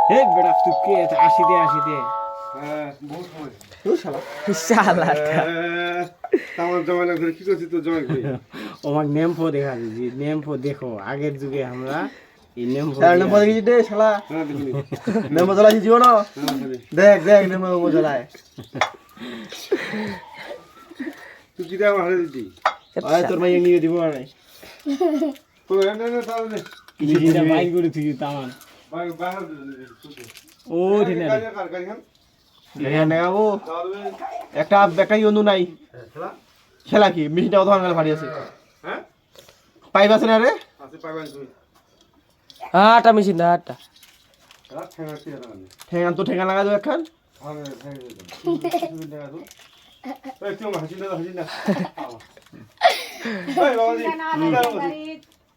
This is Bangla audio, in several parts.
হে বেটা তুই কে 80 দে হ্যাঁ বহুত সময় তুই শালা শালাটা আমার জমা না করে কি করছিস তো জমা করি ওমাক নেমফো দেখা দিছি নেমফো দেখো আগের যুগে আমরা এই নেমফো তার নাম কি দে শালা হ্যাঁ দেখুন নাম জ্বালাই জীবন দেখ নাম জ্বালায় তুই কি দাও হারে দিদি আয় তোর মাই নিয়ে দিব না তো না না তাহলে নিজেটা বাইর করে তুই তামান বাহার ও ঠিনা গাড়ি খান নেগাবো তাহলে একটা ইন্দু নাই খেলা খেলা কি মেশিনটা কত ভাঙাল ভারী আছে হ্যাঁ পাইপ আছে না রে আছে পাইবেন তুমি আটা মেশিন না আটা খেলা খেলা কি না ঠেঙ্গান তো ঠেঙ্গান লাগা দাও একখান আরে এই তুই হাসি না এই বাবাজি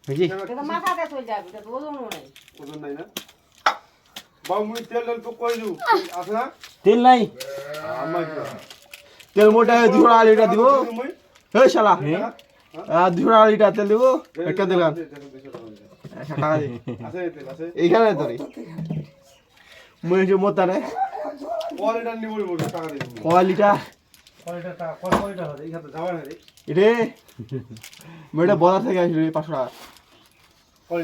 বুঝি মাথাতে চলে যাবে তো ওজন নাই ওজন নাই না বাবু মুই তেল তো কইলু আছে না তেল নাই আমার তেল মোটা 200 লিটার দিব মুই হে শালা 200 লিটার তেল দিব একটা দিলাম টাকা দে আছে তেল আছে এইখানে ধরি মই যে মোতা রে কোয়ালিটি নিবো টাকা দিবি কয় লিটার কোয়ালিটি হবে এই হাতে যাওয়ার রে রে মেয়েটা বাজার থেকে আসলো 500 টাকা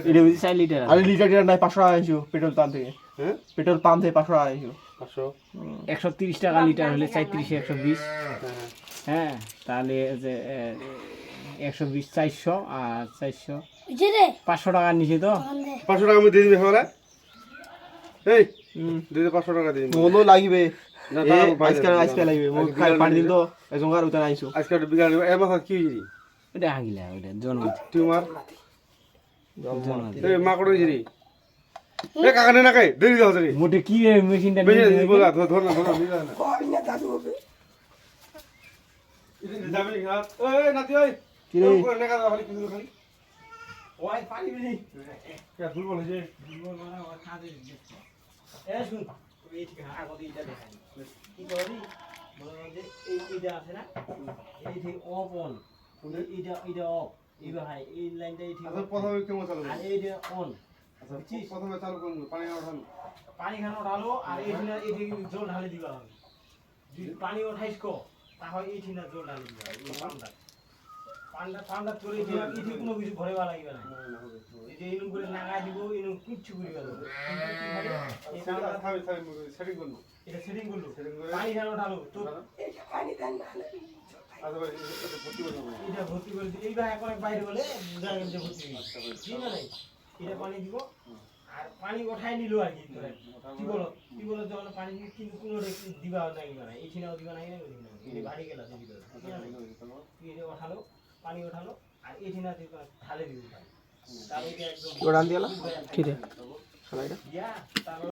এটা বুঝি 4 লিটার আরে লিটার নাই 500 টাকা আইছো পেট্রোল পাম্প থেকে হ্যাঁ পেট্রোল পাম্প থেকে 500 টাকা আইছো 500 130 টাকা লিটার হলে 34 120 হ্যাঁ তাহলে যে 120 400 আর 400 500 টাকার নিচে তো 500 টাকা আমি দিয়ে দিবি हमरा এই দিদি 500 টাকা দিবি মনো লাগিবে না তা আজকে লাগিবে মই খাই পানি দিন তো এজঙ্গার উতান আইছো আজকে বিগাড় এ মাথা কি হইরি এটা হাগিলা ওটা জন্ম টিউমার জন্ম এই মাকড় হইরি এ কাকা নে না কাই দেরি দাও দেরি মোটে কি মেশিনটা বেজে বলা ধর না নিলা না কই না দাদু হবে ইদি যাবে নি হাত এই নাতি ওই কি রে না কাকা খালি কিছু খালি ওই পানি বিনি কে ভুল বলে যে দুর্বল মানে ওর খাদে এ শুন এই ঠিক আগতে এটা দেখাই কি করি বলে যে এইটা আছে না এই ঠিক অফ অন এটা অফ এইবা হাই এই লাইনটা এই ঠিক আচ্ছা প্রথমে কেমন চালু আর এইটা অন আচ্ছা প্রথমে চালু করুন পানি ওঠানো পানি খানো ঢালো আর এই ঠিক জল ঢালে দিবা হবে যদি পানি ওঠাইস কো তাহলে এই ঠিক জল ঢালে দিবা এই পান্ডা করে এই ঠিক কোনো কিছু ভরেবা লাগবে না এই যে ইনু করে নাগাই দিব ইনু কিচ্ছু করিবা দেবে এই পান্ডা থামে সেটিং করুন এটা সেটিং করলো পানি খানো ঢালো তো পানি দেন না আচ্ছা ভাই এটা ভর্তি করে দেবো এটা ভর্তি করে দিই এইবার এখন বাইরে বলে জায়গা যে ভর্তি ঠিক না নাই এটা পানি দিব আর পানি ওঠাই নিলো আর কি তোরা কি বলো যখন পানি কিন্তু কোনো দিবা লাগবে না এই ছিনাও দিবা নাই না এই বাড়ি গেলা দিবি ঠিক না এই ওঠালো পানি ওঠালো আর এই ছিনা দিবা ঢালে দিবি তাহলে একদম ওড়ান দিলা কি রে শালা এটা ইয়া তাহলে